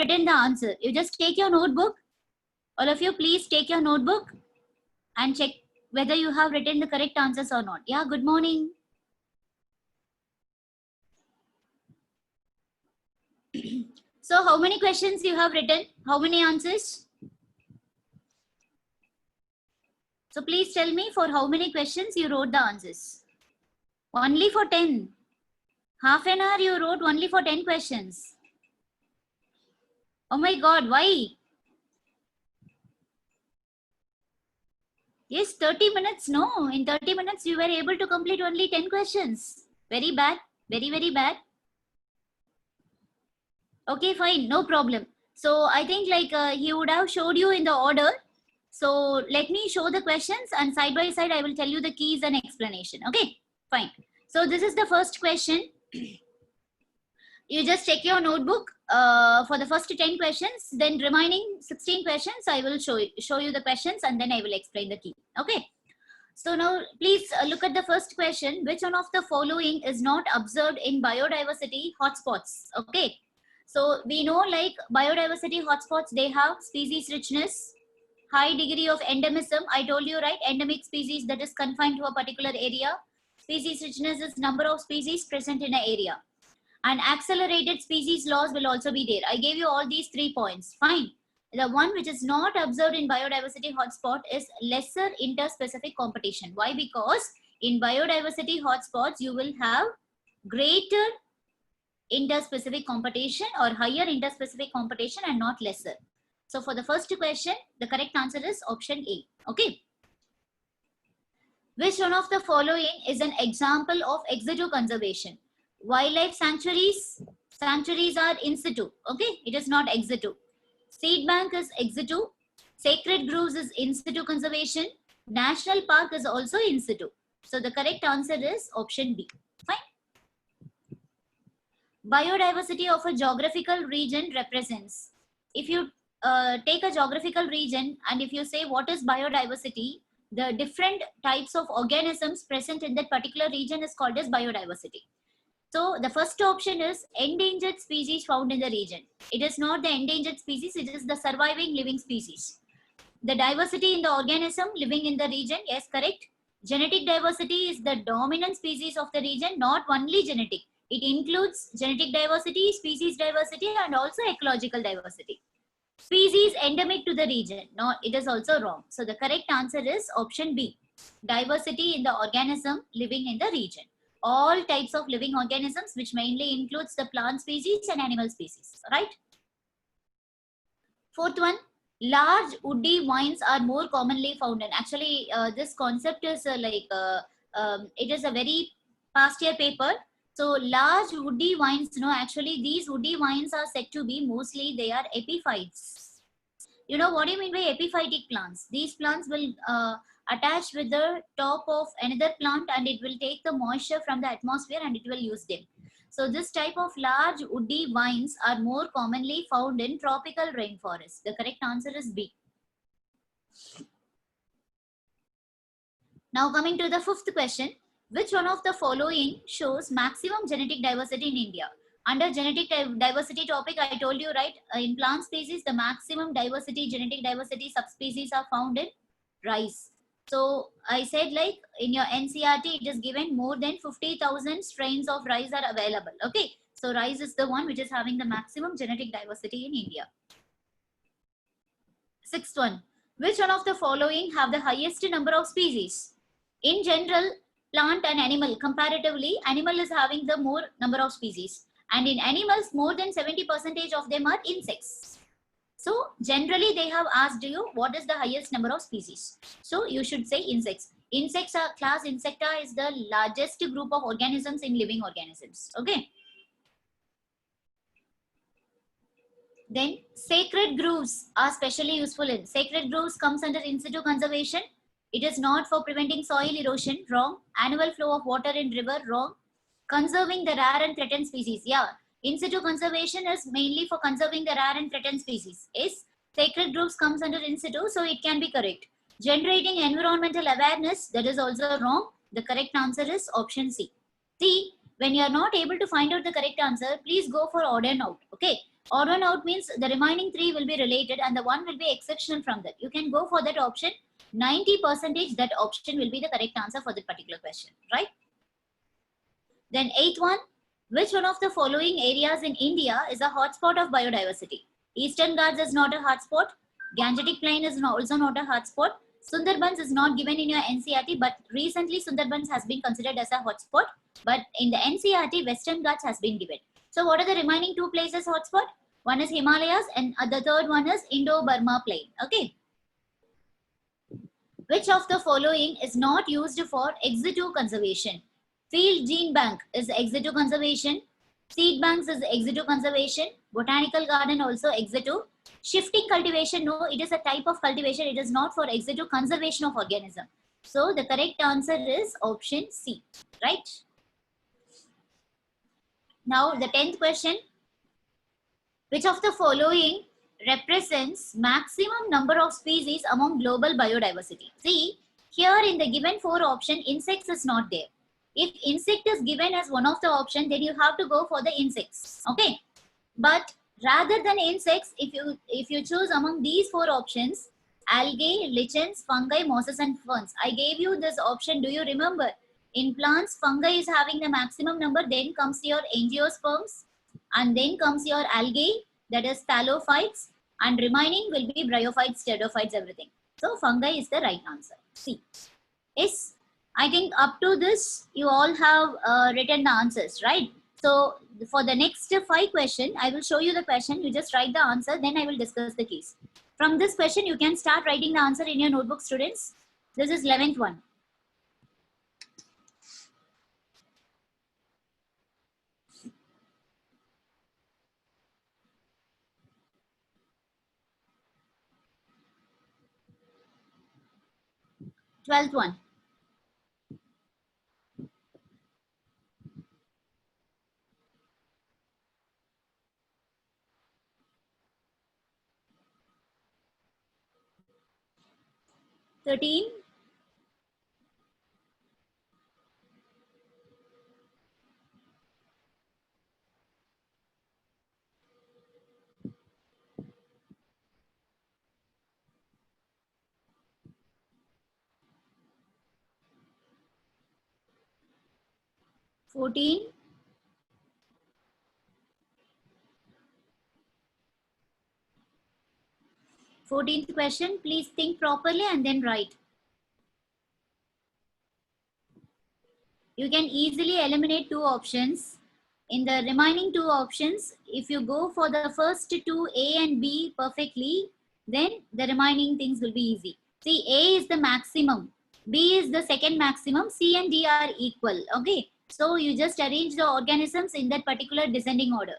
written the answer. You just take your notebook. All of you, please take your notebook and check whether you have written the correct answers or not. Yeah, good morning. So how many questions you have written? How many answers? So please tell me for how many questions you wrote the answers. Only for 10. Half an hour you wrote only for 10 questions. Oh my God, why? Yes, 30 minutes. No, in 30 minutes you were able to complete only 10 questions. Very bad. Very, very bad. Okay, fine. No problem. So I think like he would have showed you in the order. So let me show the questions and side by side I will tell you the keys and explanation. Okay, fine. So this is the first question. You just check your notebook for the first 10 questions. Then remaining 16 questions, I will show you the questions and then I will explain the key. Okay. So now please look at the first question. Which one of the following is not observed in biodiversity hotspots? Okay. So we know like biodiversity hotspots, they have species richness, high degree of endemism. I told you, right? Endemic species that is confined to a particular area. Species richness is number of species present in an area. And accelerated species loss will also be there. I gave you all these 3 points. Fine. The one which is not observed in biodiversity hotspot is lesser interspecific competition. Why? Because in biodiversity hotspots, you will have greater interspecific competition or higher interspecific competition and not lesser. So for the first question, the correct answer is option A. Okay. Which one of the following is an example of ex situ conservation? Wildlife sanctuaries. Sanctuaries are in situ. Okay, it is not ex situ. Seed bank is ex situ. Sacred groves is in situ conservation. National park is also in situ. So the correct answer is option B. Fine. Biodiversity of a geographical region represents. If you take a geographical region and if you say what is biodiversity, the different types of organisms present in that particular region is called as biodiversity. So the first option is endangered species found in the region. It is not the endangered species, it is the surviving living species. The diversity in the organism living in the region, yes, correct. Genetic diversity is the dominant species of the region, not only genetic. It includes genetic diversity, species diversity, and also ecological diversity. Species endemic to the region, no, it is also wrong. So the correct answer is option B. Diversity in the organism living in the region. All types of living organisms, which mainly includes the plant species and animal species, right? Fourth one, large woody vines are more commonly found in. Actually, this concept is it is a very past year paper. So large woody vines, no, actually these woody vines are said to be mostly, they are epiphytes. You know what do you mean by epiphytic plants? These plants will attach with the top of another plant and it will take the moisture from the atmosphere and it will use them. So this type of large woody vines are more commonly found in tropical rainforests. The correct answer is B. Now coming to the fifth question. Which one of the following shows maximum genetic diversity in India? Under genetic diversity topic, I told you, right, in plant species, the maximum diversity, genetic diversity subspecies are found in rice. So I said like in your NCRT, it is given more than 50,000 strains of rice are available. Okay. So rice is the one which is having the maximum genetic diversity in India. Sixth one. Which one of the following have the highest number of species? In general, plant and animal, comparatively, animal is having the more number of species. And in animals, more than 70% of them are insects. So generally they have asked you what is the highest number of species. So you should say insects. Insects are class Insecta is the largest group of organisms in living organisms. Okay. Then sacred groves are specially useful in. Sacred groves comes under in situ conservation. It is not for preventing soil erosion. Wrong. Annual flow of water in river. Wrong. Conserving the rare and threatened species. Yeah. In situ conservation is mainly for conserving the rare and threatened species. Is sacred groves comes under in situ, so it can be correct. Generating environmental awareness, that is also wrong. The correct answer is option C. See, when you are not able to find out the correct answer, please go for odd and out. Okay. Odd one out means the remaining three will be related and the one will be exceptional from that. You can go for that option. 90% that option will be the correct answer for that particular question, right? Then eighth one, which one of the following areas in India is a hotspot of biodiversity? Eastern Ghats is not a hotspot. Gangetic Plain is also not a hotspot. Sundarbans is not given in your NCERT, but recently Sundarbans has been considered as a hotspot. But in the NCERT, Western Ghats has been given. So what are the remaining two places hotspot? One is Himalayas and the third one is Indo-Burma Plain. Okay. Which of the following is not used for ex situ conservation? Field gene bank is ex situ conservation. Seed banks is ex situ conservation. Botanical garden also ex situ. Shifting cultivation, no, it is a type of cultivation. It is not for ex situ conservation of organism. So the correct answer is option C, right? Now the 10th question. Which of the following represents maximum number of species among global biodiversity? See, here in the given 4 option, insects is not there. If insect is given as one of the option, then you have to go for the insects. Okay. But rather than insects, if you choose among these 4 options, algae, lichens, fungi, mosses and ferns. I gave you this option. Do you remember? In plants, fungi is having the maximum number. Then comes your angiosperms. And then comes your algae, that is thallophytes, and remaining will be bryophytes, pteridophytes, everything. So fungi is the right answer. C. Yes, I think up to this you all have written the answers, right? So for the next 5 questions, I will show you the question. You just write the answer, then I will discuss the case. From this question, you can start writing the answer in your notebook, students. This is 11th one. Twelfth one. Thirteen. 14. 14th question, please think properly and then write. You can easily eliminate 2 options. In the remaining 2 options, if you go for the first 2, A and B perfectly, then the remaining things will be easy. See, A is the maximum, B is the second maximum, C and D are equal. Okay, so you just arrange the organisms in that particular descending order.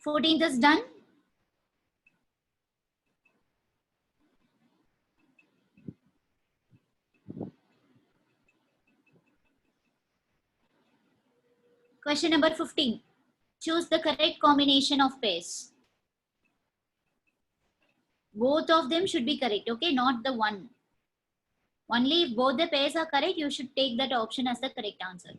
14th is done. Question number 15. Choose the correct combination of pairs. Both of them should be correct, okay? Not the one. Only if both the pairs are correct, you should take that option as the correct answer.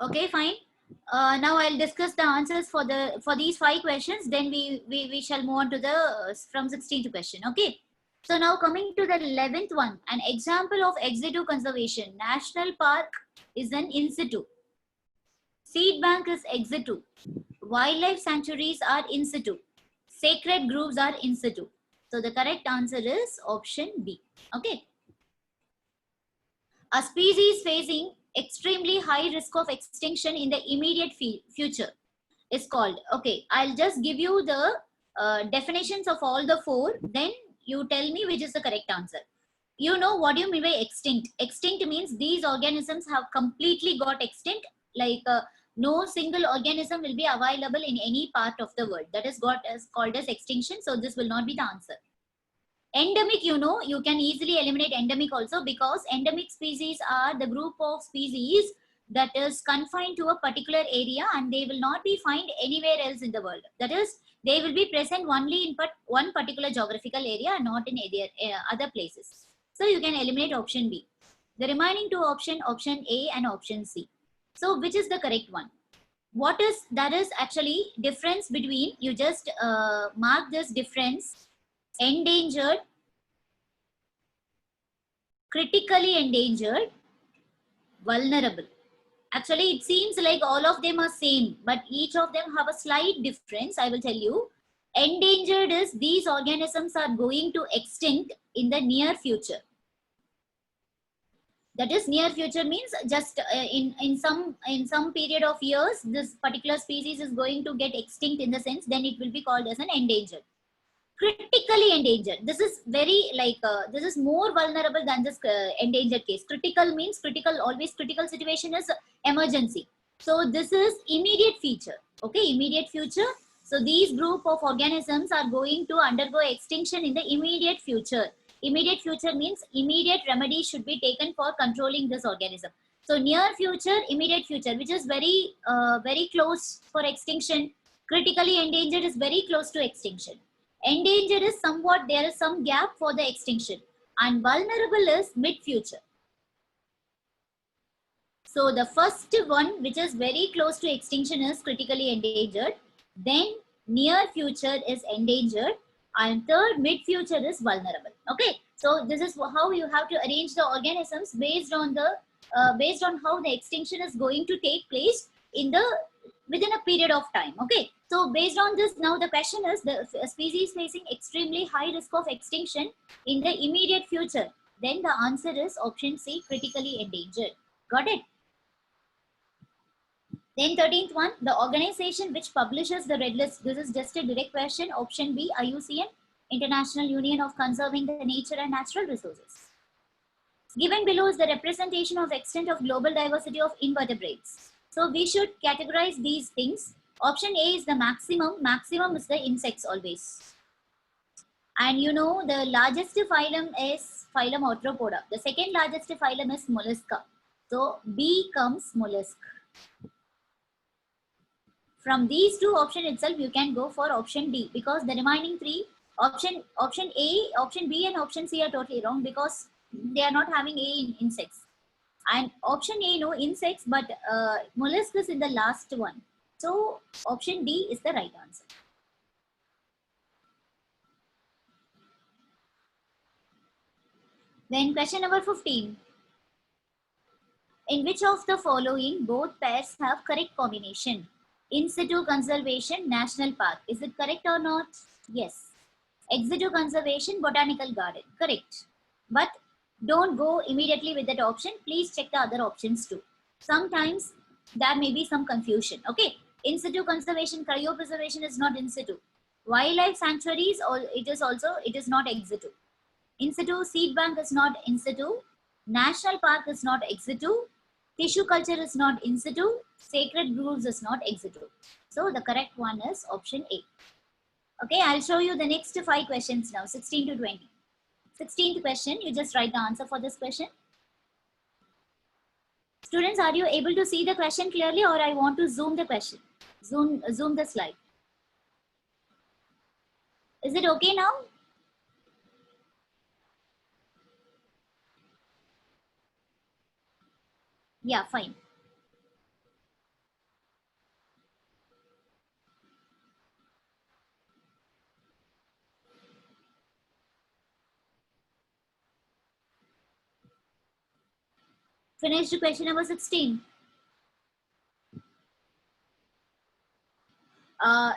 Okay, fine. Now I'll discuss the answers for these 5 questions. Then we shall move on to the from 16th question. Okay. So now coming to the 11th one, an example of ex situ conservation. National park is an in situ. Seed bank is ex situ. Wildlife sanctuaries are in situ. Sacred groves are in situ. So the correct answer is option B. Okay. A species facing extremely high risk of extinction in the immediate future is called. Okay, I'll just give you the definitions of all the 4. Then you tell me which is the correct answer. You know what do you mean by extinct? Extinct means these organisms have completely got extinct. Like no single organism will be available in any part of the world. That is called as extinction. So this will not be the answer. Endemic, you know, you can easily eliminate endemic also, because endemic species are the group of species that is confined to a particular area and they will not be found anywhere else in the world. That is, they will be present only in one particular geographical area and not in other places. So you can eliminate option B. The remaining two option A and option C. So which is the correct one? What is that is actually difference between, you just mark this difference: endangered, critically endangered, vulnerable. Actually, it seems like all of them are same, but each of them have a slight difference. I will tell you. Endangered is these organisms are going to extinct in the near future. That is, near future means just in some period of years, this particular species is going to get extinct, in the sense then it will be called as an endangered. Critically endangered, this is very like this is more vulnerable than this endangered case. Critical means critical, always critical situation is emergency. So this is immediate future. Okay, immediate future. So these group of organisms are going to undergo extinction in the immediate future. Immediate future means immediate remedy should be taken for controlling this organism. So near future, immediate future, which is very close for extinction. Critically endangered is very close to extinction. Endangered is somewhat, there is some gap for the extinction, and vulnerable is mid-future. So the first one, which is very close to extinction, is critically endangered. Then near future is endangered, and third, mid-future is vulnerable. Okay, so this is how you have to arrange the organisms based on how the extinction is going to take place within a period of time. Okay, so based on this, now the question is, the species facing extremely high risk of extinction in the immediate future. Then the answer is option C, critically endangered. Got it? Then 13th one, the organization which publishes the red list. This is just a direct question. Option B, IUCN, International Union of Conserving the Nature and Natural Resources. Given below is the representation of extent of global diversity of invertebrates. So we should categorize these things. Option A is the maximum. Maximum is the insects always. And you know, the largest phylum is phylum Arthropoda. The second largest phylum is Mollusca. So B comes mollusk. From these two options itself, you can go for option D, because the remaining three, option A, option B and option C are totally wrong, because they are not having A in insects. And option A, no insects, but mollusk is in the last one. So option D is the right answer. Then question number 15. In which of the following both pairs have correct combination? In situ conservation, national park. Is it correct or not? Yes. Ex situ conservation, botanical garden. Correct. But don't go immediately with that option. Please check the other options too. Sometimes there may be some confusion. Okay. In situ conservation, cryopreservation is not in situ. Wildlife sanctuaries, it is not ex situ. In situ seed bank is not in situ. National park is not ex situ. Tissue culture is not in situ. Sacred groves is not ex situ. So the correct one is option A. Okay, I'll show you the next 5 questions now, 16 to 20. 16th question, you just write the answer for this question. Students, are you able to see the question clearly, or I want to zoom the question? Zoom the slide. Is it okay now? Yeah, fine. Finished question number 16.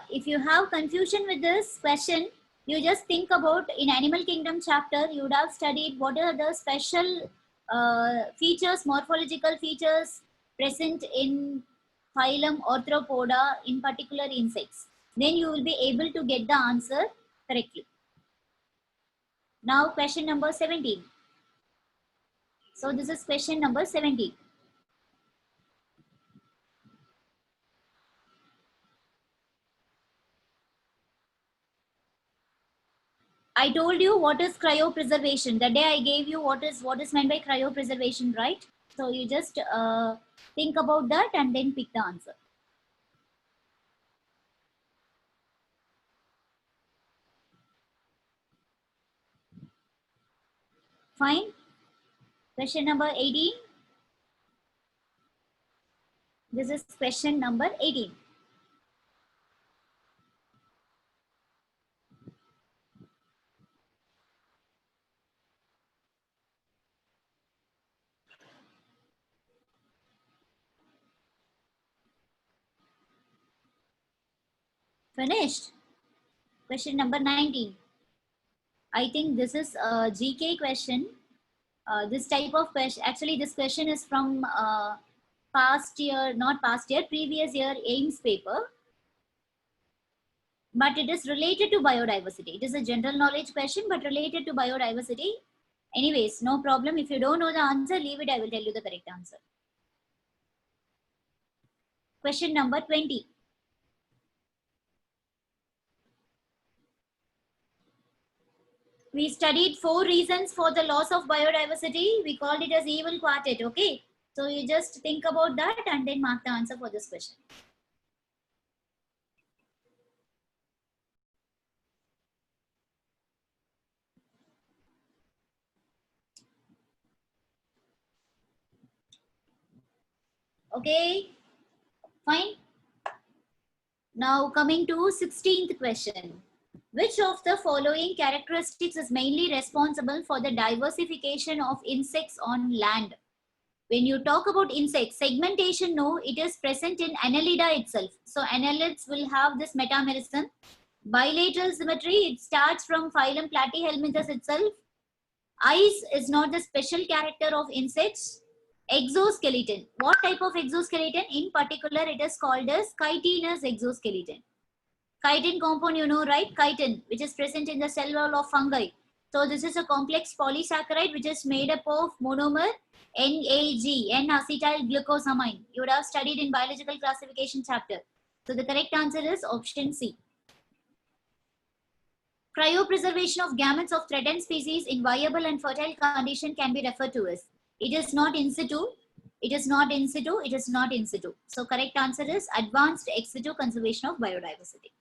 If you have confusion with this question, you just think about, in Animal Kingdom chapter, you would have studied what are the special features, morphological features present in phylum Arthropoda, in particular insects. Then you will be able to get the answer correctly. Now question number 17. So this is question number 17. I told you what is cryopreservation. The day I gave you what is meant by cryopreservation, right? So you just think about that and then pick the answer. Fine. Question number 18. This is question number 18. Finished. Question number 19. I think this is a GK question. This type of question, actually this question is from past year, not past year, previous year AIMS paper. But it is related to biodiversity. It is a general knowledge question, but related to biodiversity. Anyways, no problem. If you don't know the answer, leave it. I will tell you the correct answer. Question number 20. We studied 4 reasons for the loss of biodiversity. We called it as evil quartet. Okay. So you just think about that and then mark the answer for this question. Okay. Fine. Now coming to 16th question. Which of the following characteristics is mainly responsible for the diversification of insects on land? When you talk about insects, segmentation, no, it is present in Annelida itself. So annelids will have this metamerism. Bilateral symmetry, it starts from phylum Platyhelminthes itself. Eyes is not the special character of insects. Exoskeleton, what type of exoskeleton? In particular, it is called as chitinous exoskeleton. Chitin compound, you know, right? Chitin, which is present in the cell wall of fungi. So this is a complex polysaccharide which is made up of monomer NAG, N-acetyl glucosamine. You would have studied in biological classification chapter. So the correct answer is option C. Cryopreservation of gametes of threatened species in viable and fertile condition can be referred to as. It is not in situ. It is not in situ. It is not in situ. So correct answer is advanced ex situ conservation of biodiversity.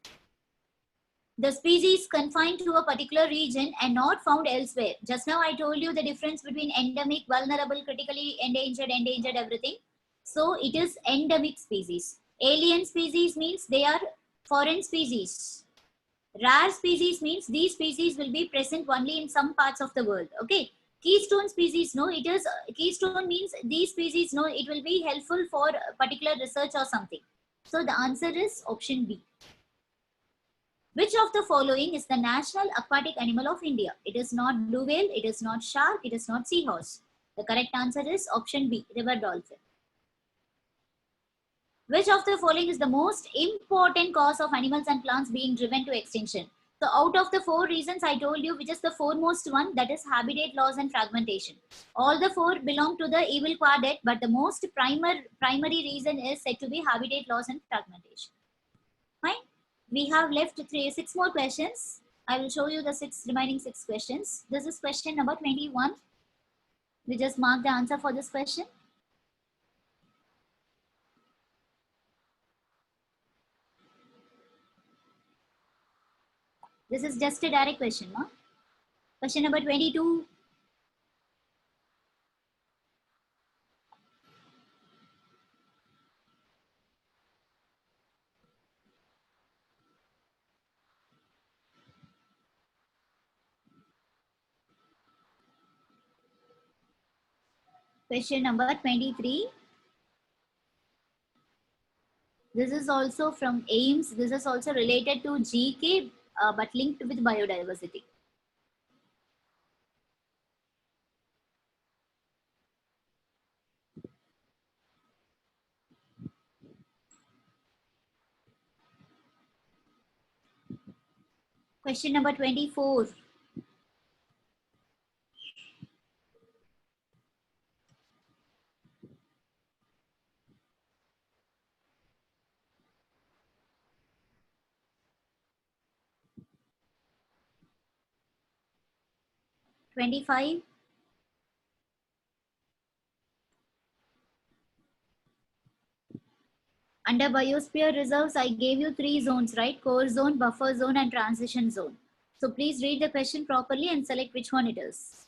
The species confined to a particular region and not found elsewhere. Just now I told you the difference between endemic, vulnerable, critically endangered, everything. So it is endemic species. Alien species means they are foreign species. Rare species means these species will be present only in some parts of the world. Okay. Keystone species, no, it is keystone means these species, no, it will be helpful for particular research or something. So the answer is option B. Which of the following is the national aquatic animal of India? It is not blue whale, it is not shark, it is not seahorse. The correct answer is option B, river dolphin. Which of the following is the most important cause of animals and plants being driven to extinction? So out of the 4 reasons I told you, which is the foremost one, that is habitat loss and fragmentation. All the 4 belong to the evil quartet, but the most primary reason is said to be habitat loss and fragmentation. Fine. We have left 6 more questions. I will show you the remaining 6 questions. This is question number 21. We just mark the answer for this question. This is just a direct question. No? Question number 22. Question number 23. This is also from AIMS. This is also related to GK, but linked with biodiversity. Question number 24. 25. Under biosphere reserves, I gave you 3 zones, right? Core zone, buffer zone, and transition zone. So please read the question properly and select which one it is.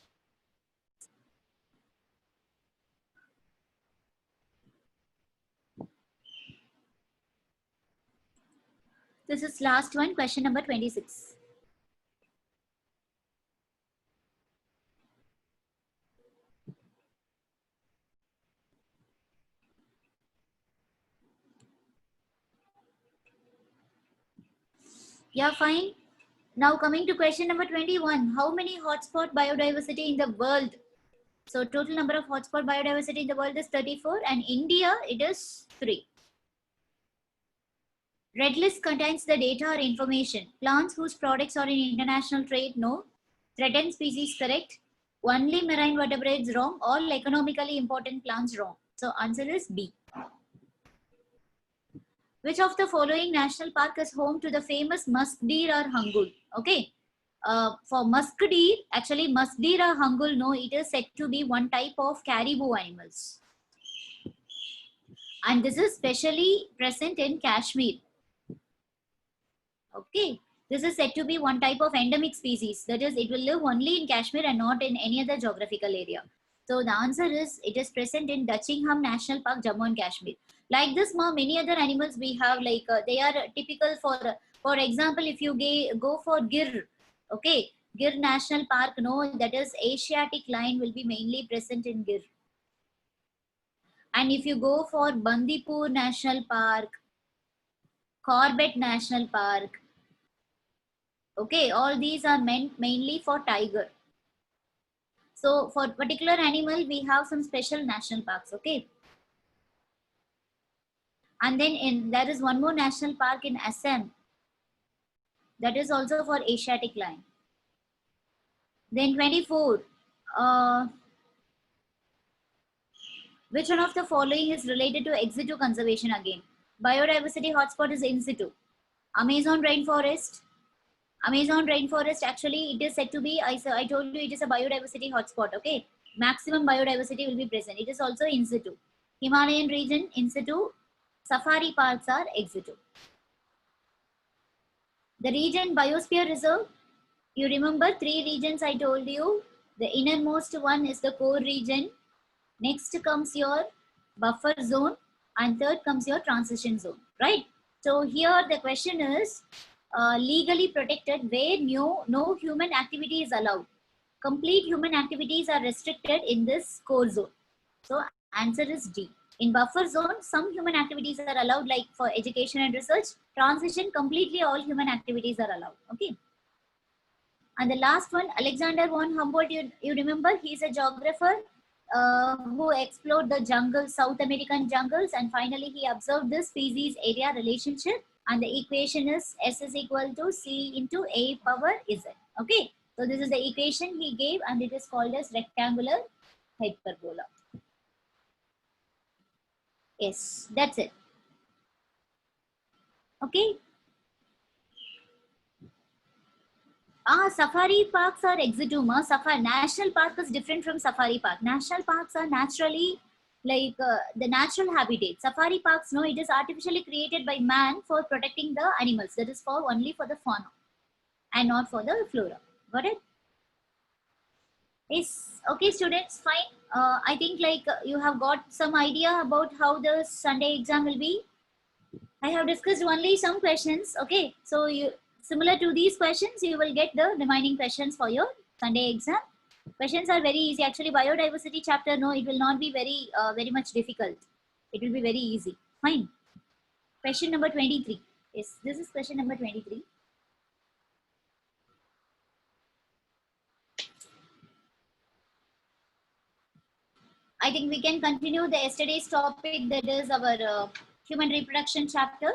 This is last one, question number 26. Yeah, fine. Now coming to question number 21. How many hotspot biodiversity in the world? So total number of hotspot biodiversity in the world is 34 and India it is 3. Red list contains the data or information. Plants whose products are in international trade, no. Threatened species, correct. Only marine vertebrates, wrong. All economically important plants, wrong. So answer is B. Which of the following national park is home to the famous musk deer or hangul? Okay. For musk deer, actually musk deer or hangul, no, it is said to be one type of caribou animals. And this is specially present in Kashmir. Okay. This is said to be one type of endemic species. That is, it will live only in Kashmir and not in any other geographical area. So the answer is, it is present in Dachingham National Park, Jammu and Kashmir. Like this, many other animals we have, like they are typical for example, if you go for Gir, okay, Gir National Park, no, that is Asiatic lion will be mainly present in Gir. And if you go for Bandipur National Park, Corbett National Park, okay, all these are meant mainly for tiger. So for particular animal, we have some special national parks, okay. And then there is one more national park in Assam. That is also for Asiatic lion. Then 24. Which one of the following is related to ex situ conservation again? Biodiversity hotspot is in situ. Amazon rainforest. Amazon rainforest, actually it is said to be, I told you it is a biodiversity hotspot, okay. Maximum biodiversity will be present. It is also in situ. Himalayan region, in situ. Safari parks are ex situ. The region biosphere reserve, you remember 3 regions I told you. The innermost one is the core region. Next comes your buffer zone and third comes your transition zone, right? So here the question is, legally protected where no human activity is allowed. Complete human activities are restricted in this core zone. So answer is D. In buffer zone, some human activities are allowed, like for education and research. Transition, completely all human activities are allowed. Okay. And the last one, Alexander von Humboldt, you remember, he's a geographer who explored the jungles, South American jungles, and finally he observed this species area relationship. And the equation is S is equal to C into A power Z. Okay. So this is the equation he gave and it is called as rectangular hyperbola. Yes, that's it. Okay. Safari parks are exituma. Safari national park is different from safari park. National parks are naturally like the natural habitat. Safari parks, no, it is artificially created by man for protecting the animals. That is for only for the fauna and not for the flora. Got it? Yes. Okay, students, fine. I think like you have got some idea about how the Sunday exam will be. I have discussed only some questions. Okay, so you similar to these questions, you will get the remaining questions for your Sunday exam. Questions are very easy. Actually, biodiversity chapter, no, it will not be very much difficult. It will be very easy. Fine. Question number 23. Yes, this is question number 23. I think we can continue the yesterday's topic, that is our human reproduction chapter.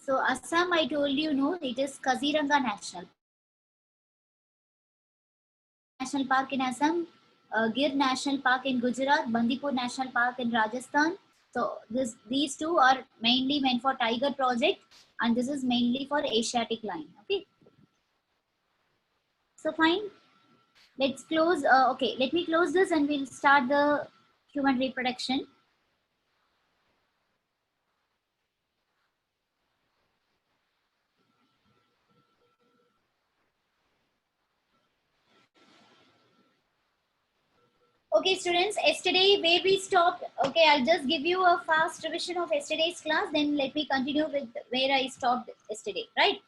So Assam, I told you, no, it is Kaziranga National Park in Assam, Gir National Park in Gujarat, Bandipur National Park in Rajasthan. So these two are mainly meant for tiger project, and this is mainly for Asiatic lion. Okay. So fine. Let's close. Okay, let me close this and we'll start the human reproduction. Okay, students, yesterday where we stopped, okay, I'll just give you a fast revision of yesterday's class, then let me continue with where I stopped yesterday, right?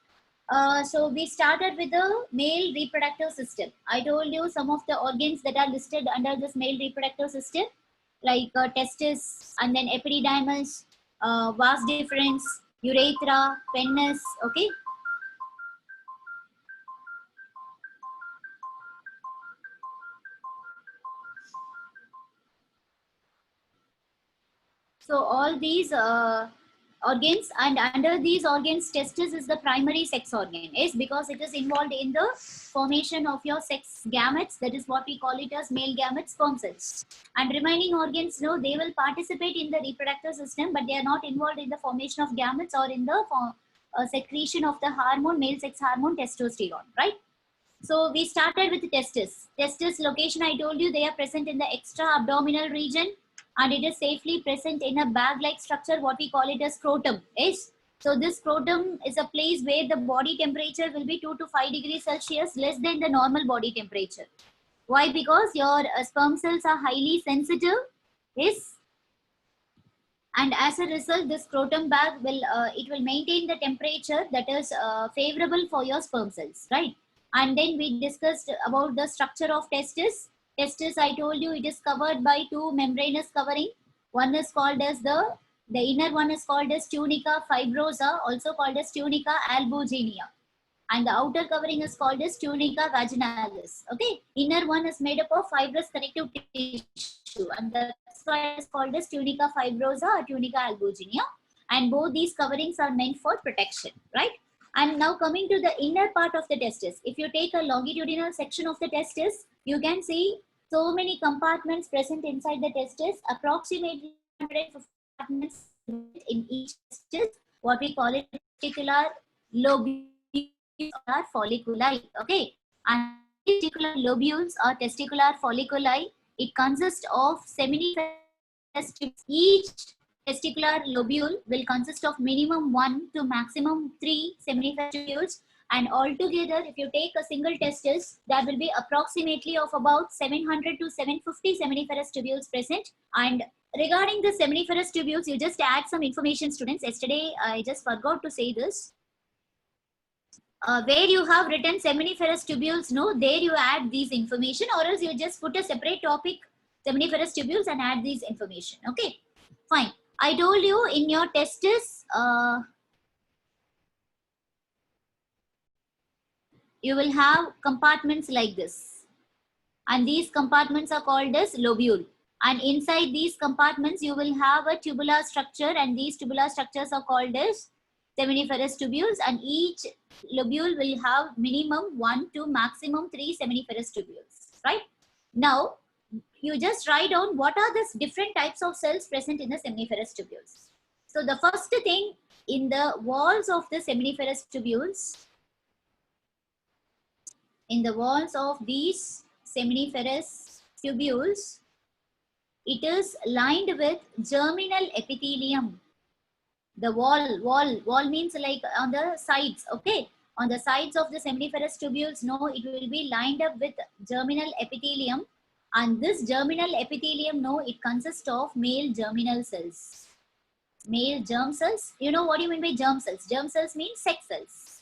So we started with the male reproductive system. I told you some of the organs that are listed under this male reproductive system, like testis, and then epididymis, vas deferens, urethra, penis, okay? So all these organs, and under these organs, testis is the primary sex organ, is because it is involved in the formation of your sex gametes. That is what we call it as male gametes, sperm cells. And remaining organs, no, they will participate in the reproductive system, but they are not involved in the formation of gametes or in the secretion of the hormone, male sex hormone, testosterone, right? So we started with the testis. Testis location, I told you, they are present in the extra abdominal region, and it is safely present in a bag-like structure, what we call it as scrotum. Yes. So this scrotum is a place where the body temperature will be 2 to 5 degrees Celsius less than the normal body temperature. Why? Because your sperm cells are highly sensitive. Yes. And as a result, this scrotum bag will it will maintain the temperature that is favorable for your sperm cells, right? And then we discussed about the structure of testis. Testis, I told you, it is covered by two membranous covering. One is called as the inner one is called as tunica fibrosa, also called as tunica albuginea, and the outer covering is called as tunica vaginalis. Okay, inner one is made up of fibrous connective tissue, and that's why it's called as tunica fibrosa or tunica albuginea. And both these coverings are meant for protection, right? And now coming to the inner part of the testis, if you take a longitudinal section of the testis, you can see so many compartments present inside the testis, approximately 150 compartments in each testis, what we call it testicular lobules or folliculi. Okay, and testicular lobules or testicular folliculi, it consists of seminiferous tubes. Each testicular lobule will consist of minimum 1 to maximum 3 seminiferous tubules, and altogether if you take a single testis, there will be approximately of about 700 to 750 seminiferous tubules present. And regarding the seminiferous tubules, you just add some information, students. Yesterday I just forgot to say this. Where you have written seminiferous tubules, no, there you add these information, or else you just put a separate topic seminiferous tubules and add these information. Okay, fine. I told you in your testis, you will have compartments like this, and these compartments are called as lobule. And inside these compartments, you will have a tubular structure, and these tubular structures are called as seminiferous tubules, and each lobule will have minimum 1 to maximum 3 seminiferous tubules, right? Now, you just write down what are the different types of cells present in the seminiferous tubules. So the first thing, in the walls of the seminiferous tubules, in the walls of these seminiferous tubules, it is lined with germinal epithelium. The wall means like on the sides, okay? On the sides of the seminiferous tubules, no, it will be lined up with germinal epithelium. And this germinal epithelium, no, it consists of male germinal cells. Male germ cells. You know what do you mean by germ cells? Germ cells means sex cells.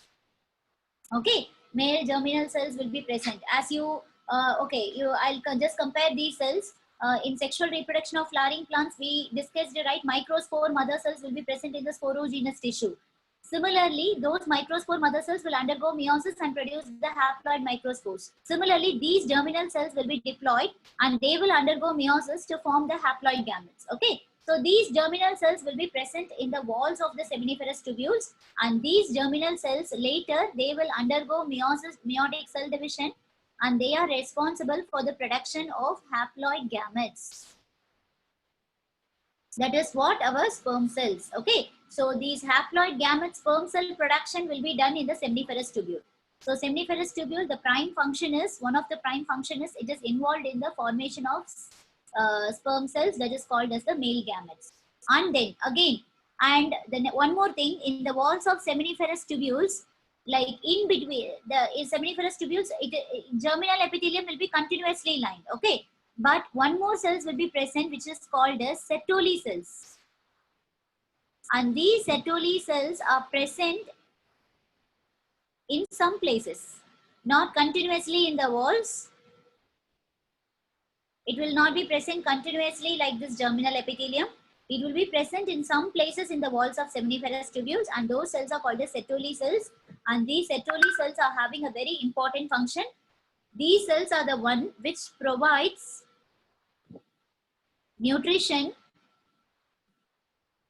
Okay, male germinal cells will be present. As you, I'll just compare these cells. In sexual reproduction of flowering plants, we discussed, right, microspore mother cells will be present in the sporogenous tissue. Similarly, those microspore mother cells will undergo meiosis and produce the haploid microspores. Similarly, these germinal cells will be diploid and they will undergo meiosis to form the haploid gametes. Okay. So these germinal cells will be present in the walls of the seminiferous tubules, and these germinal cells later they will undergo meiosis, meiotic cell division, and they are responsible for the production of haploid gametes. That is what our sperm cells. Okay, so these haploid gamete sperm cell production will be done in the seminiferous tubule. So seminiferous tubule, the prime function is, one of the prime function is, it is involved in the formation of sperm cells, that is called as the male gametes. And then again, and then one more thing, in the walls of seminiferous tubules, like in between the seminiferous tubules, germinal epithelium will be continuously lined. Okay, but one more cells will be present which is called as Sertoli cells, and these Sertoli cells are present in some places, not continuously in the walls. It will not be present continuously like this germinal epithelium. It will be present in some places in the walls of seminiferous tubules, and those cells are called as Sertoli cells, and these Sertoli cells are having a very important function. These cells are the one which provides nutrition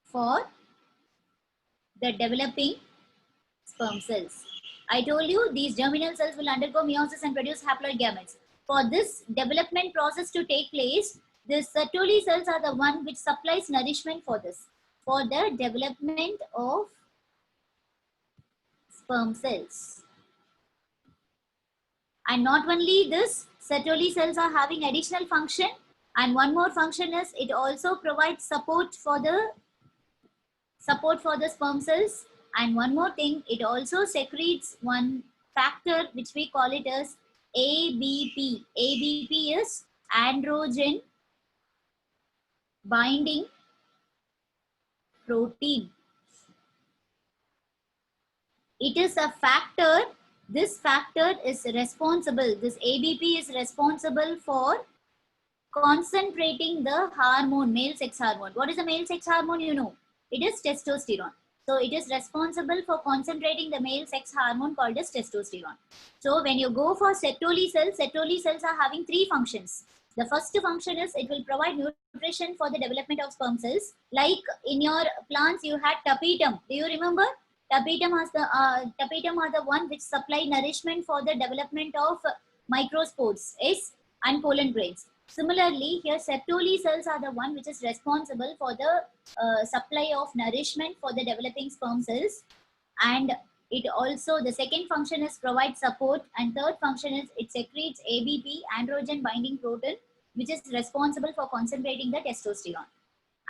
for the developing sperm cells. I told you these germinal cells will undergo meiosis and produce haploid gametes. For this development process to take place, the Sertoli cells are the one which supplies nourishment for this, for the development of sperm cells. And not only this, Sertoli cells are having additional function, and one more function is it also provides support for the sperm cells. And one more thing, it also secretes one factor which we call it as ABP. ABP is androgen binding protein. It is a factor. This factor is responsible, this ABP is responsible for concentrating the hormone, male sex hormone. What is the male sex hormone? You know, it is testosterone. So it is responsible for concentrating the male sex hormone called as testosterone. So when you go for Sertoli cells are having three functions. The first function is it will provide nutrition for the development of sperm cells. Like in your plants, you had tapetum. Do you remember? Tapetum are the one which supply nourishment for the development of microspores, and pollen grains. Similarly, here Sertoli cells are the one which is responsible for the supply of nourishment for the developing sperm cells, and it also, the second function is provide support, and third function is it secretes ABP, androgen binding protein, which is responsible for concentrating the testosterone.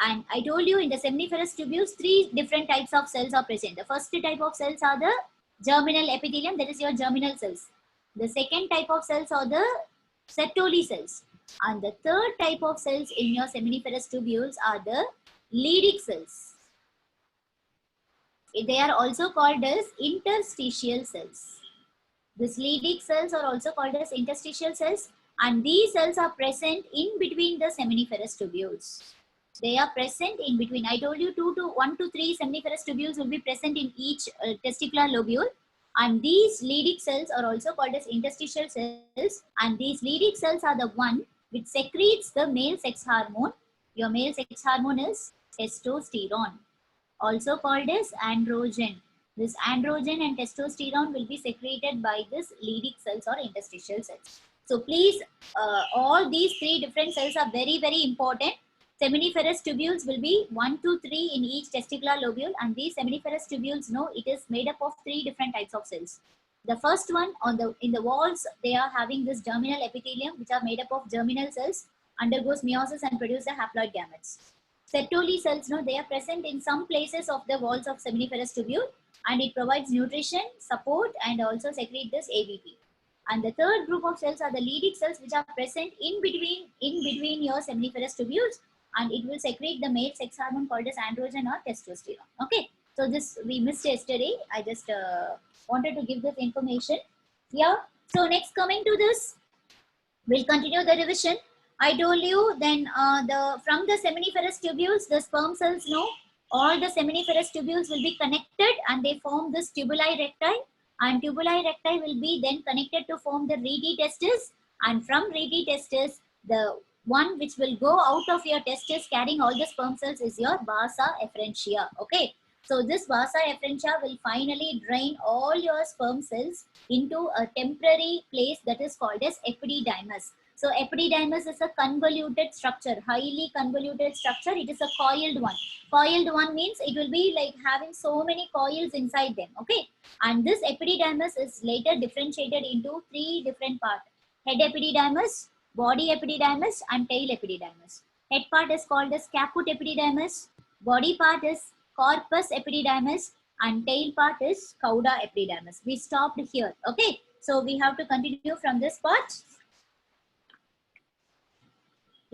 And I told you in the seminiferous tubules, three different types of cells are present. The first type of cells are the germinal epithelium, that is your germinal cells. The second type of cells are the Sertoli cells. And the third type of cells in your seminiferous tubules are the Leydig cells. They are also called as interstitial cells. These Leydig cells are also called as interstitial cells, and these cells are present in between the seminiferous tubules. They are present in between. I told you 1 to 3 seminiferous tubules will be present in each testicular lobule. And these Leydig cells are also called as interstitial cells. And these Leydig cells are the one which secretes the male sex hormone. Your male sex hormone is testosterone, also called as androgen. This androgen and testosterone will be secreted by this Leydig cells or interstitial cells. So please, all these three different cells are very, very important. Seminiferous tubules will be 1 to 3 in each testicular lobule, and these seminiferous tubules, it is made up of 3 different types of cells. The first one in the walls, they are having this germinal epithelium, which are made up of germinal cells, undergoes meiosis and produce the haploid gametes. Sertoli cells, they are present in some places of the walls of seminiferous tubule, and it provides nutrition, support, and also secrete this ABP. And the third group of cells are the Leydig cells, which are present in between your seminiferous tubules, and it will secrete the male sex hormone called as androgen or testosterone. Okay, so this we missed yesterday. I just wanted to give this information. Yeah, so next coming to this, we'll continue the revision. I told you then from the seminiferous tubules, the sperm cells, all the seminiferous tubules will be connected and they form this tubuli recti, and tubuli recti will be then connected to form the rete testis, and from rete testis, the one which will go out of your testis carrying all the sperm cells is your vasa efferentia. Okay. So this vasa efferentia will finally drain all your sperm cells into a temporary place that is called as epididymis. So epididymis is a convoluted structure, highly convoluted structure. It is a coiled one. Coiled one means it will be like having so many coils inside them. Okay. And this epididymis is later differentiated into three different parts. Head epididymis, body epididymis, and tail epididymis. Head part is called as caput epididymis, body part is corpus epididymis, and tail part is cauda epididymis. We stopped here. Okay. So we have to continue from this part.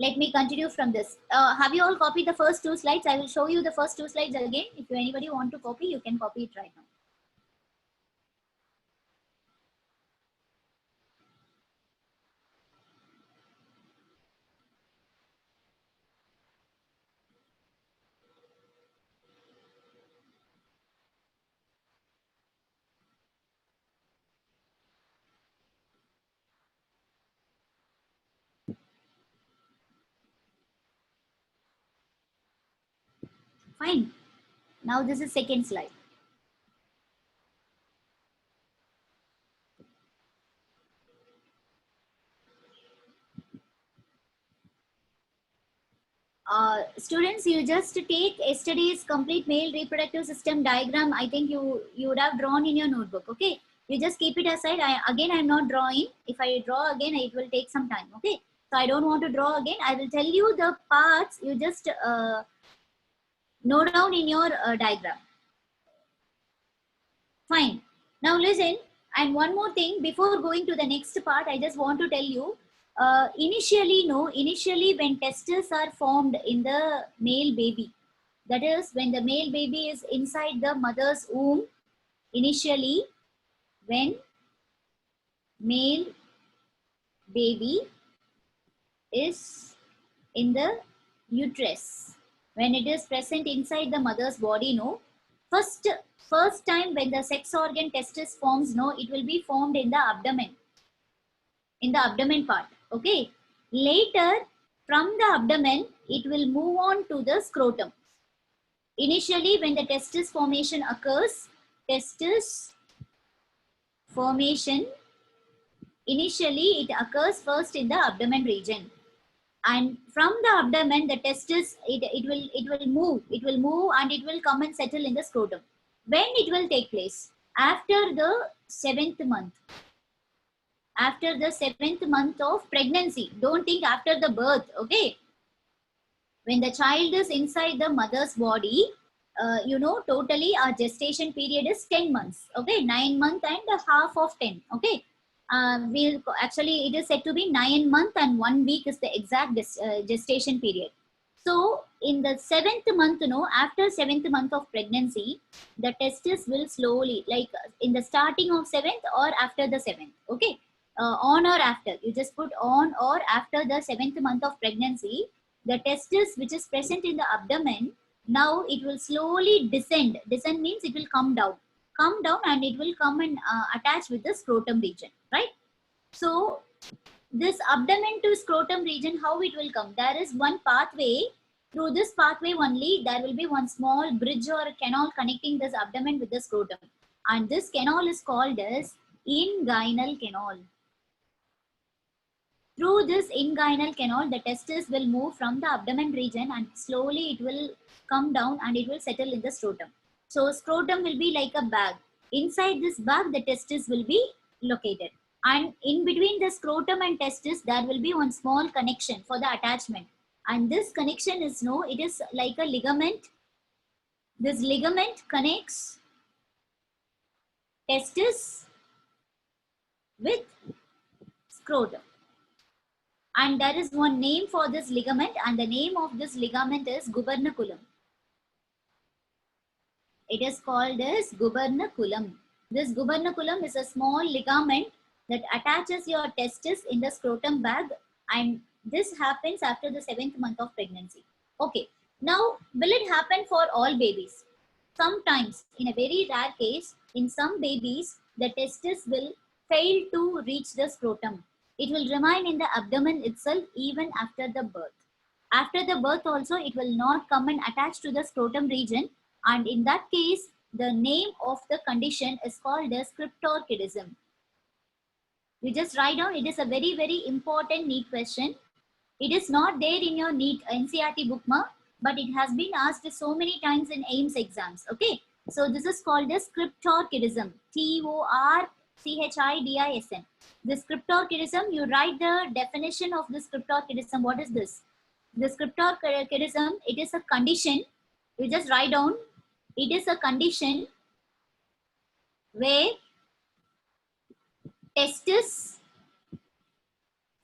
Let me continue from this. Have you all copied the first two slides? I will show you the first two slides again. If anybody want to copy, you can copy it right now. Fine. Now this is second slide. Students, you just take yesterday's complete male reproductive system diagram. I think you would have drawn in your notebook. Okay. You just keep it aside. I'm not drawing. If I draw again, it will take some time. Okay. So I don't want to draw again. I will tell you the parts. You just note down in your diagram. Fine. Now listen. And one more thing before going to the next part, I just want to tell you. Initially when testes are formed in the male baby, that is when the male baby is inside the mother's womb, initially when male baby is in the uterus, when it is present inside the mother's body, no, first time when the sex organ testis forms, no, it will be formed in the abdomen part. Okay. Later, from the abdomen, it will move on to the scrotum. Initially, when the testis formation occurs, initially it occurs first in the abdomen region. And from the abdomen, the testis, it will move and it will come and settle in the scrotum. When it will take place? After the 7th month. After the 7th month of pregnancy. Don't think after the birth. Okay. When the child is inside the mother's body, totally our gestation period is 10 months. Okay. 9 months and a half of 10. Okay. It is said to be 9 months and 1 week is the exact gestation period. So in the 7th month, after 7th month of pregnancy, the testis will slowly, like in the starting of 7th or after the 7th. Okay. On or after, you just put on or after the 7th month of pregnancy, the testis which is present in the abdomen, now it will slowly descend. Descend means it will come down and it will come and attach with the scrotum region, right? So this abdomen to scrotum region, how it will come? There is one pathway. Through this pathway only, there will be one small bridge or canal connecting this abdomen with the scrotum. And this canal is called as inguinal canal. Through this inguinal canal, the testis will move from the abdomen region and slowly it will come down and it will settle in the scrotum. So scrotum will be like a bag. Inside this bag, the testis will be located. And in between the scrotum and testis, there will be one small connection for the attachment. And this connection is it is like a ligament. This ligament connects testis with scrotum. And there is one name for this ligament, and the name of this ligament is gubernaculum. It is called as gubernaculum. This gubernaculum is a small ligament that attaches your testis in the scrotum bag, and this happens after the 7th month of pregnancy. Okay. Now, will it happen for all babies? Sometimes, in a very rare case, in some babies, the testis will fail to reach the scrotum. It will remain in the abdomen itself even after the birth. After the birth also, it will not come and attach to the scrotum region, and in that case, the name of the condition is called as cryptorchidism. You just write down, it is a very, very important NEET question. It is not there in your NEET NCERT bookmark, but it has been asked so many times in AIMS exams. Okay, so this is called as cryptorchidism. Torchidism. This cryptorchidism, you write the definition of this cryptorchidism. What is this? This cryptorchidism, it is a condition. You just write down. It is a condition where testis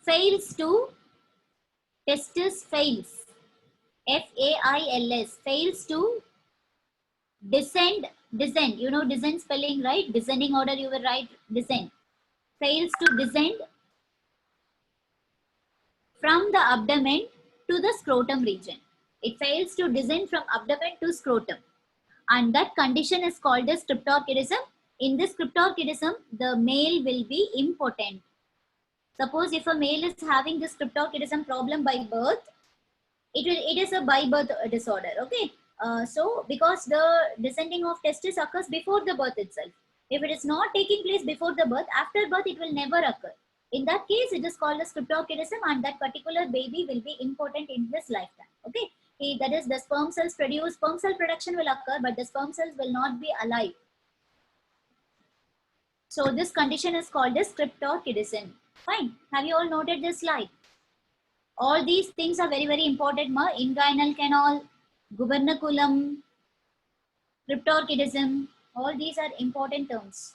fails, F-A-I-L-S, fails to descend, you know descend spelling, right? Descending order, you will write descend. Fails to descend from the abdomen to the scrotum region. It fails to descend from abdomen to scrotum. And that condition is called as cryptorchidism. In this cryptorchidism, the male will be impotent. Suppose if a male is having this cryptorchidism problem by birth, it is a by birth disorder. Okay. So because the descending of testis occurs before the birth itself. If it is not taking place before the birth, after birth it will never occur. In that case, it is called as cryptorchidism, and that particular baby will be impotent in his lifetime. Okay. That is, the sperm cells produce, sperm cell production will occur, but the sperm cells will not be alive. So this condition is called as cryptorchidism. Fine. Have you all noted this slide? All these things are very, very important. Inguinal canal, gubernaculum, cryptorchidism, all these are important terms.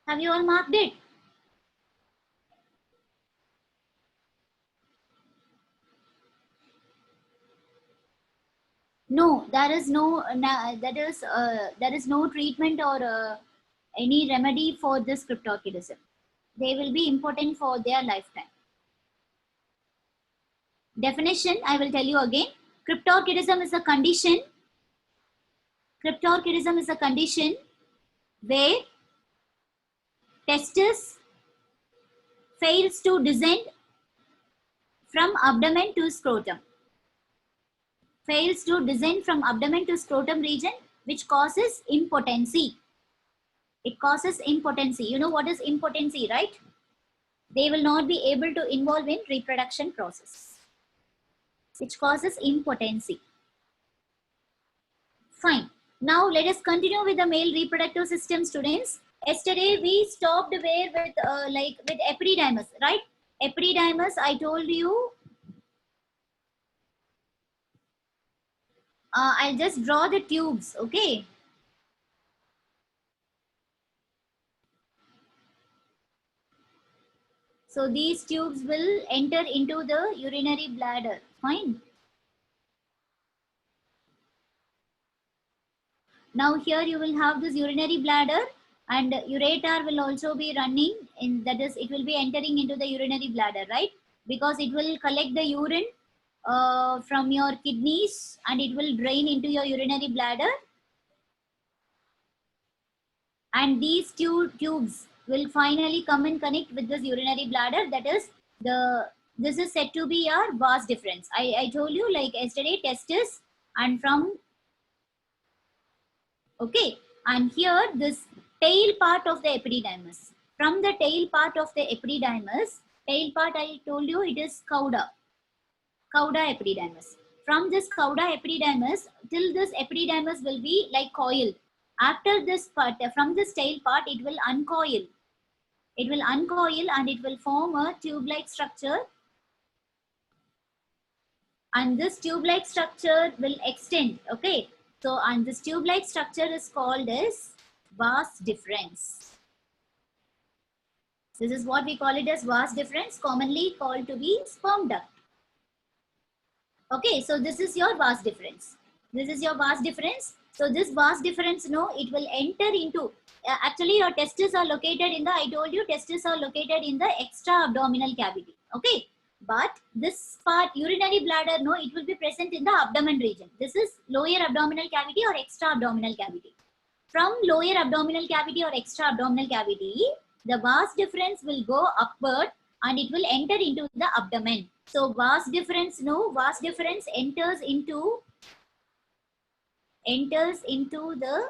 Have you all marked it? No, there is no treatment or any remedy for this cryptorchidism. They will be important for their lifetime. Definition, I will tell you again. Cryptorchidism is a condition. Cryptorchidism is a condition where testis fails to descend from abdomen to scrotum. Fails to descend from abdomen to scrotum region, which causes impotency. It causes impotency. You know what is impotency, right? They will not be able to involve in reproduction process, which causes impotency. Fine. Now let us continue with the male reproductive system, students. Yesterday we stopped where with epididymis, right? Epididymis, I told you. I'll just draw the tubes, okay? So these tubes will enter into the urinary bladder. Fine. Now here you will have this urinary bladder, and ureter will also be running in, that is, it will be entering into the urinary bladder, right? Because it will collect the urine from your kidneys and it will drain into your urinary bladder. And these tubes will finally come and connect with this urinary bladder. That is, this is said to be your vas deferens. I told you, like yesterday, testis, and from, okay, and here this tail part of the epididymis. From the tail part of the epididymis, tail part I told you it is cauda epididymis. From this cauda epididymis till this epididymis will be like coil. After this part, from this tail part, it will uncoil. It will uncoil and it will form a tube-like structure. And this tube-like structure will extend, okay? So, and this tube-like structure is called as vas deferens. This is what we call it as vas deferens, commonly called to be sperm duct. Okay, so this is your vas deferens. This is your vas deferens. So this vas deferens, no, it will enter into, actually your testes are located in the, I told you testes are located in the extra abdominal cavity. Okay, but this part, urinary bladder, no, it will be present in the abdomen region. This is lower abdominal cavity or extra abdominal cavity. from lower abdominal cavity or extra abdominal cavity, the vas deferens will go upward and it will enter into the abdomen. So vas deferens, no, vas deferens enters into the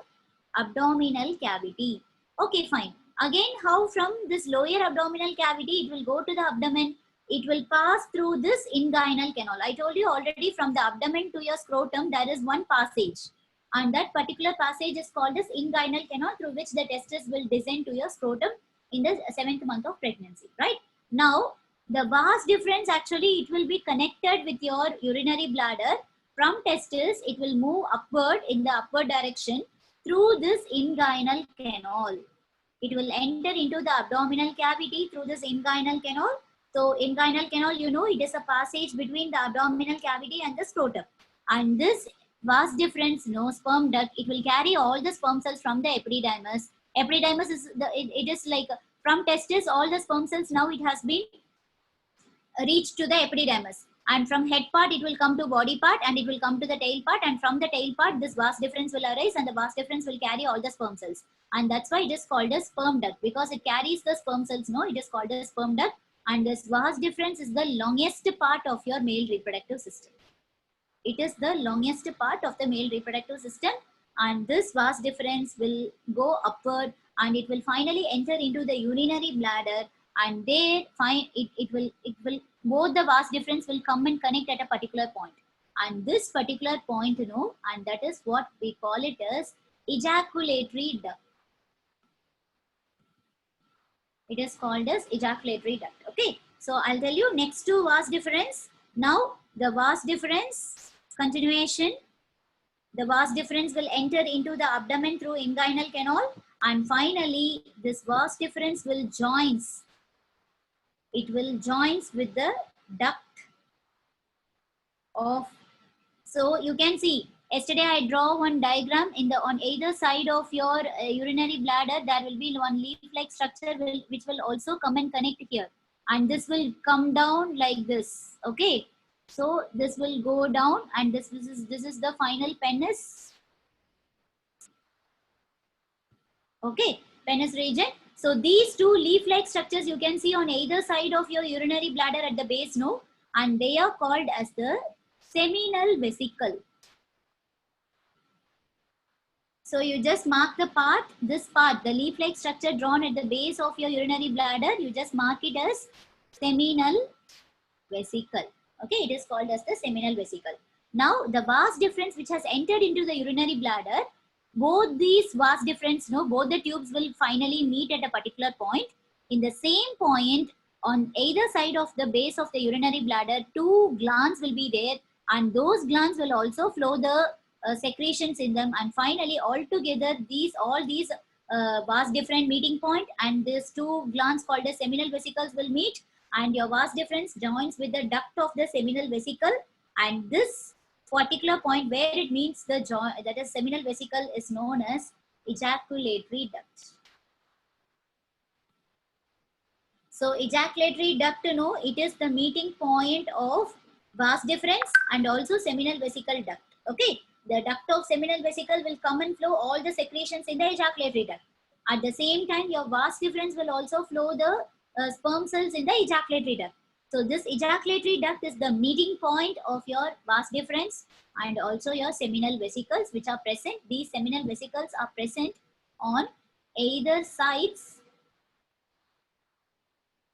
abdominal cavity. Okay, fine. Again, how from this lower abdominal cavity it will go to the abdomen? It will pass through this inguinal canal. I told you already, from the abdomen to your scrotum there is one passage, and that particular passage is called as inguinal canal, through which the testes will descend to your scrotum in the 7th month of pregnancy, right? Now, the vas deferens actually it will be connected with your urinary bladder. From testis, it will move upward in the upward direction through this inguinal canal. It will enter into the abdominal cavity through this inguinal canal. So inguinal canal, you know, it is a passage between the abdominal cavity and the scrotum. And this vas deferens, no, sperm duct, it will carry all the sperm cells from the epididymis. Epididymis is it is like from testis, all the sperm cells now it has been reached to the epididymis. And from head part, it will come to body part, and it will come to the tail part. And from the tail part, this vas deferens will arise, and the vas deferens will carry all the sperm cells. And that's why it is called a sperm duct, because it carries the sperm cells. No, it is called a sperm duct. And this vas deferens is the longest part of your male reproductive system. It is the longest part of the male reproductive system. And this vas deferens will go upward, and it will finally enter into the urinary bladder. And there, it will both the vas deferens will come and connect at a particular point. And this particular point, you know, and that is what we call it as ejaculatory duct. It is called as ejaculatory duct. Okay. So I'll tell you next to vas deferens. Now the vas deferens continuation. The vas deferens will enter into the abdomen through inguinal canal, and finally this vas deferens will joins. It will joins with the duct of. So you can see, yesterday I draw one diagram in the on either side of your urinary bladder. There will be one leaf-like structure which will also come and connect here, and this will come down like this. Okay, so this will go down, and this is the final penis. Okay, penis region. So these two leaf-like structures you can see on either side of your urinary bladder at the base, no? And they are called as the seminal vesicle. So you just mark the part, this part, the leaf-like structure drawn at the base of your urinary bladder, you just mark it as seminal vesicle. Okay, it is called as the seminal vesicle. Now the vas deferens which has entered into the urinary bladder, both these vas deferens, no, both the tubes will finally meet at a particular point. In the same point, on either side of the base of the urinary bladder, two glands will be there, and those glands will also flow the secretions in them. And finally, all together, all these vas deferens meeting point, and these two glands called as seminal vesicles will meet, and your vas deferens joins with the duct of the seminal vesicle, and this particular point where it meets the joint, that is seminal vesicle, is known as ejaculatory duct. So ejaculatory duct, you know, it is the meeting point of vas deferens and also seminal vesicle duct. Okay, the duct of seminal vesicle will come and flow all the secretions in the ejaculatory duct. At the same time, your vas deferens will also flow the sperm cells in the ejaculatory duct. So this ejaculatory duct is the meeting point of your vas deferens and also your seminal vesicles which are present. These seminal vesicles are present on either sides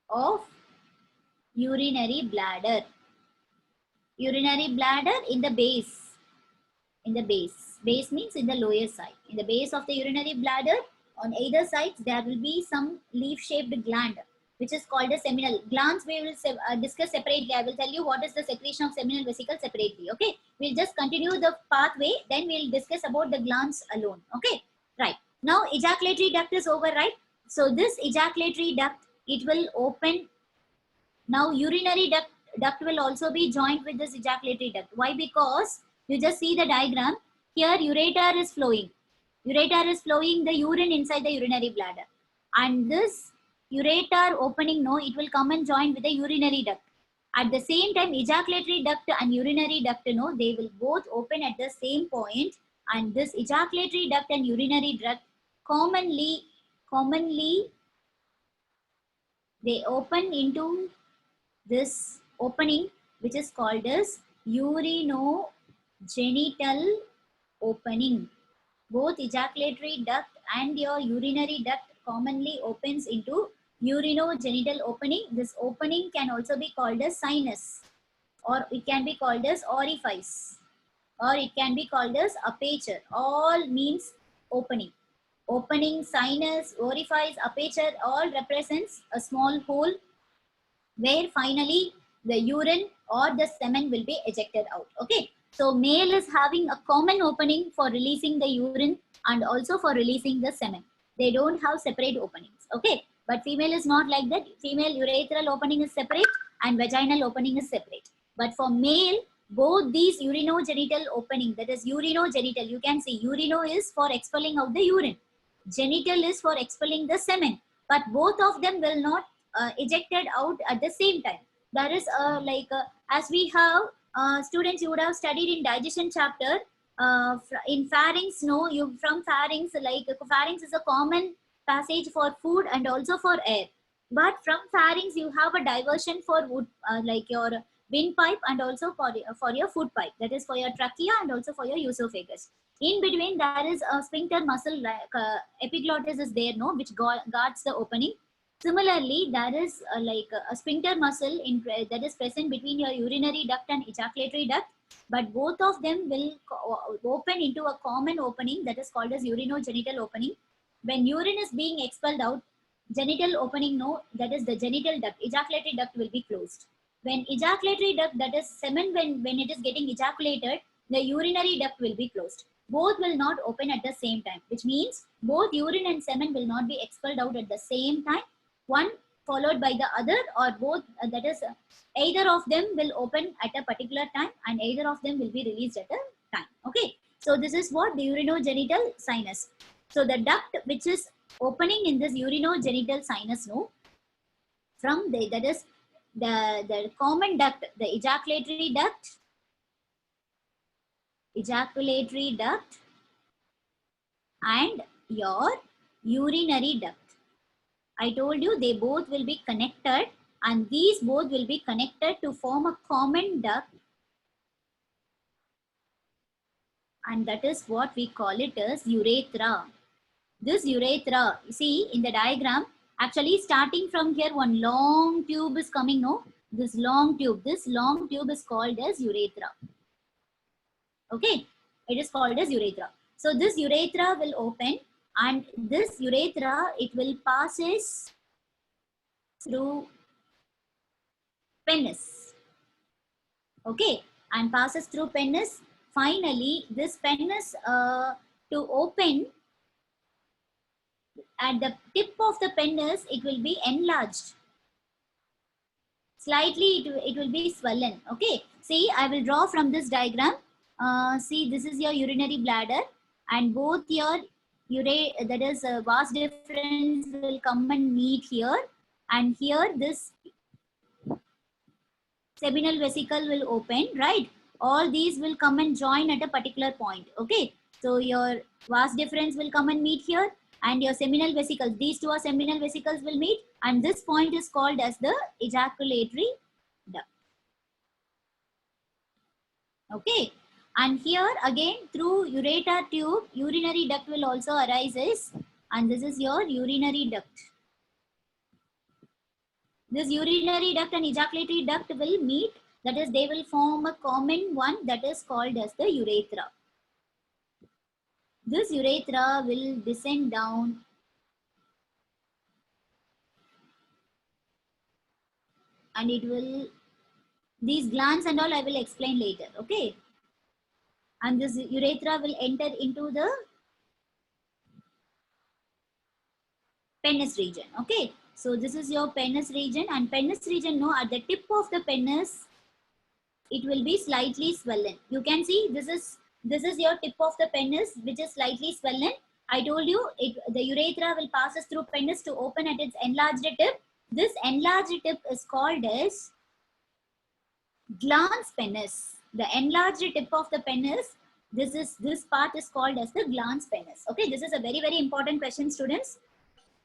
of urinary bladder. Urinary bladder in the base. In the base. Base means in the lower side. In the base of the urinary bladder, on either sides, there will be some leaf-shaped gland, which is called a seminal. Glands we will discuss separately. I will tell you what is the secretion of seminal vesicle separately. Okay. We'll just continue the pathway. Then we'll discuss about the glands alone. Okay. Right. Now, ejaculatory duct is over, right? So, this ejaculatory duct, it will open. Now, urinary duct will also be joined with this ejaculatory duct. Why? Because you just see the diagram. Here, ureter is flowing. Ureter is flowing the urine inside the urinary bladder. And this ureter opening, no, it will come and join with the urinary duct. At the same time, ejaculatory duct and urinary duct, no, they will both open at the same point. And this ejaculatory duct and urinary duct commonly they open into this opening, which is called as urinogenital opening. Both ejaculatory duct and your urinary duct commonly opens into urinogenital opening. This opening can also be called as sinus, or it can be called as orifice, or it can be called as aperture. All means opening. Opening, sinus, orifice, aperture all represents a small hole where finally the urine or the semen will be ejected out. Okay. So male is having a common opening for releasing the urine and also for releasing the semen. They don't have separate openings. Okay. But female is not like that. Female urethral opening is separate and vaginal opening is separate. But for male, both these urinogenital opening, that is urinogenital, you can see urino is for expelling out the urine. Genital is for expelling the semen. But both of them will not ejected out at the same time. There is as we have students, you would have studied in digestion chapter in pharynx. No, you from pharynx, like pharynx is a common passage for food and also for air. But from pharynx you have a diversion for wood, like your windpipe and also for your food pipe. That is for your trachea and also for your esophagus. In between there is a sphincter muscle, like epiglottis is there, no, which guards the opening. Similarly, there is a sphincter muscle that is present between your urinary duct and ejaculatory duct, but both of them will open into a common opening that is called as urinogenital opening. When urine is being expelled out, genital opening, no, that is the genital duct, ejaculatory duct will be closed. When ejaculatory duct, that is semen, when it is getting ejaculated, the urinary duct will be closed. Both will not open at the same time, which means both urine and semen will not be expelled out at the same time, one followed by the other, or both, that is either of them will open at a particular time and either of them will be released at a time. Okay, so this is what the urinogenital sinus. So the duct which is opening in this urinogenital sinus, no, from the, that is the common duct, the ejaculatory duct and your urinary duct. I told you they both will be connected, and these both will be connected to form a common duct, and that is what we call it as urethra. This urethra, see in the diagram, actually starting from here one long tube is coming, no? This long tube is called as urethra. Okay, it is called as urethra. So this urethra will open, and this urethra, it will passes through penis. Okay, and passes through penis. Finally, this penis to open, at the tip of the penis, it will be enlarged. Slightly, it will be swollen. Okay, see, I will draw from this diagram. See, this is your urinary bladder, and both your that is vas deferens will come and meet here, and here this seminal vesicle will open, right? All these will come and join at a particular point. Okay, so your vas deferens will come and meet here, and your seminal vesicles, these two are seminal vesicles, will meet, and this point is called as the ejaculatory duct. Okay, and here again through ureter tube, urinary duct will also arises, and this is your urinary duct. This urinary duct and ejaculatory duct will meet, that is they will form a common one that is called as the urethra. This urethra will descend down and it will, these glands and all I will explain later. Okay, and this urethra will enter into the penis region. Okay, so this is your penis region, and penis region, no, at the tip of the penis it will be slightly swollen. You can see this is your tip of the penis which is slightly swollen. I told you the urethra will passes through penis to open at its enlarged tip. This enlarged tip is called as glans penis. The enlarged tip of the penis This part is called as the glans penis. Okay, this is a very, very important question, students.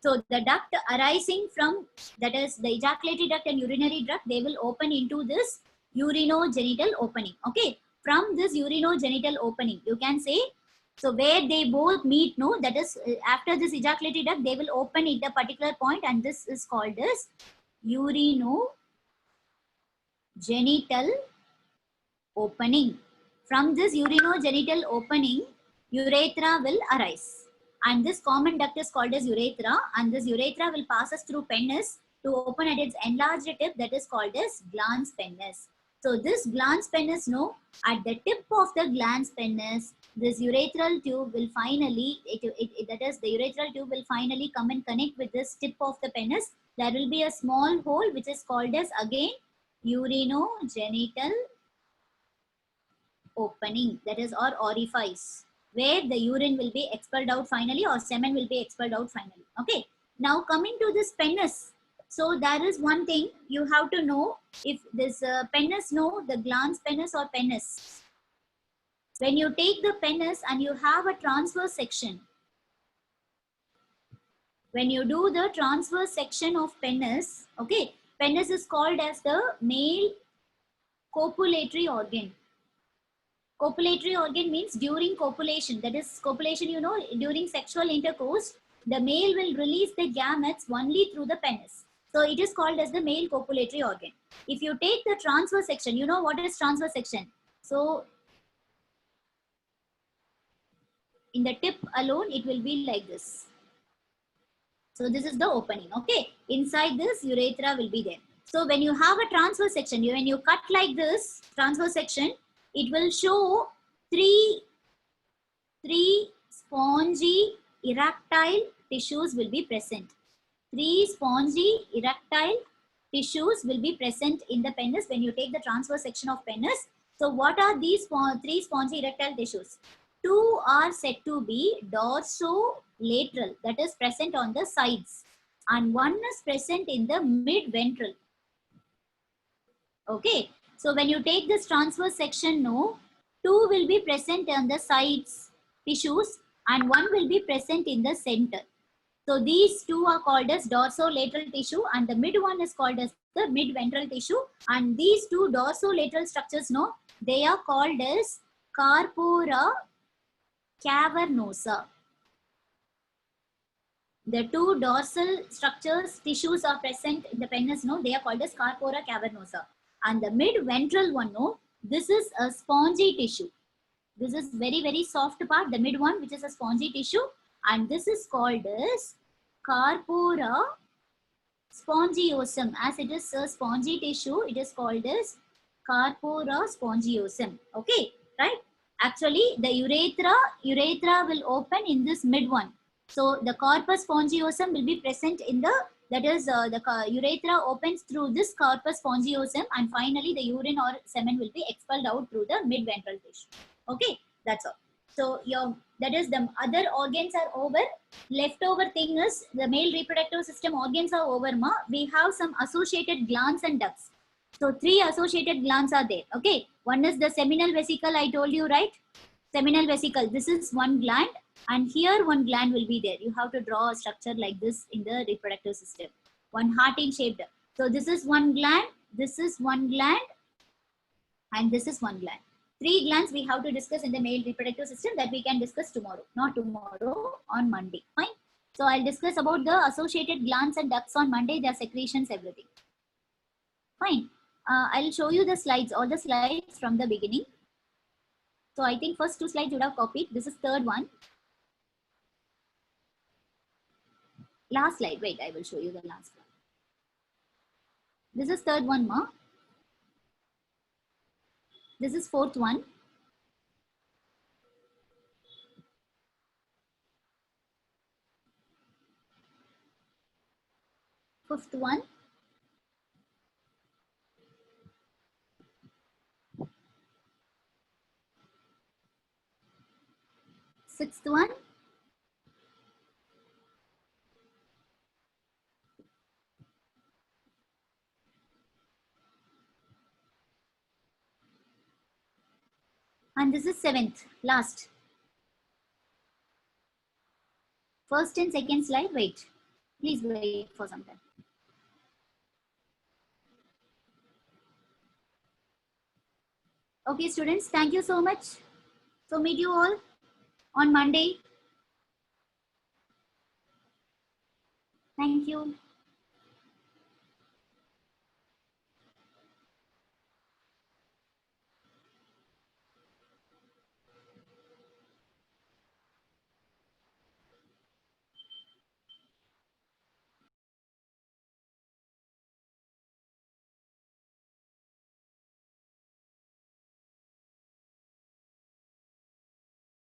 So the duct arising from, that is the ejaculatory duct and urinary duct, they will open into this urinogenital opening. Okay, from this urinogenital opening, you can say, so where they both meet, no, that is after this ejaculatory duct, they will open at a particular point, and this is called as urinogenital opening. From this urinogenital opening, urethra will arise. And this common duct is called as urethra, and this urethra will pass us through penis to open at its enlarged tip, that is called as glans penis. So this glans penis, no, at the tip of the glans penis, this urethral tube will finally, that is the urethral tube will finally come and connect with this tip of the penis. There will be a small hole which is called as again urinogenital opening, that is, or orifice, where the urine will be expelled out finally, or semen will be expelled out finally. Okay, now coming to this penis. So there is one thing you have to know, if this penis, no, the glans penis or penis. When you take the penis and you have a transverse section, when you do the transverse section of penis, okay, penis is called as the male copulatory organ. Copulatory organ means during copulation, that is copulation, you know, during sexual intercourse, the male will release the gametes only through the penis. So it is called as the male copulatory organ. If you take the transverse section, you know what is transverse section. So in the tip alone, it will be like this. So this is the opening, okay. Inside this, urethra will be there. So when you have a transverse section, when you cut like this, transverse section, it will show three spongy erectile tissues will be present. Three spongy erectile tissues will be present in the penis when you take the transverse section of penis. So what are these three spongy erectile tissues? Two are said to be dorsolateral, that is present on the sides, and one is present in the mid-ventral. Okay, so when you take this transverse section, no, two will be present on the sides tissues and one will be present in the center. So these two are called as dorsolateral tissue, and the mid one is called as the mid-ventral tissue. And these two dorsolateral structures, no, they are called as corpora cavernosa. The two dorsal structures, tissues are present in the penis, no, they are called as corpora cavernosa. And the mid-ventral one, no, this is a spongy tissue. This is very, very soft part, the mid one, which is a spongy tissue. And this is called as corpora spongiosum. As it is a spongy tissue, it is called as corpora spongiosum. Okay, right? Actually, the urethra will open in this mid one. So the corpus spongiosum will be present in the, that is the urethra opens through this corpus spongiosum, and finally the urine or semen will be expelled out through the mid-ventral tissue. Okay, that's all. So that is, the other organs are over. Leftover thing is the male reproductive system organs are over. We have some associated glands and ducts. So three associated glands are there. Okay, one is the seminal vesicle, I told you, right? Seminal vesicle, this is one gland, and here one gland will be there. You have to draw a structure like this in the reproductive system. One heart-in shaped. So this is one gland, this is one gland, and this is one gland. Three glands we have to discuss in the male reproductive system, that we can discuss tomorrow. Not tomorrow, on Monday. Fine. So I'll discuss about the associated glands and ducts on Monday, their secretions, everything. Fine. I'll show you the slides, all the slides from the beginning. So I think first two slides you would have copied. This is third one. Last slide. Wait, I will show you the last one. This is third one, ma. This is fourth one. Fifth one. Sixth one. And this is 7th, last. First and second slide, wait. Please wait for some time. Okay, students, thank you so much. So meet you all on Monday. Thank you.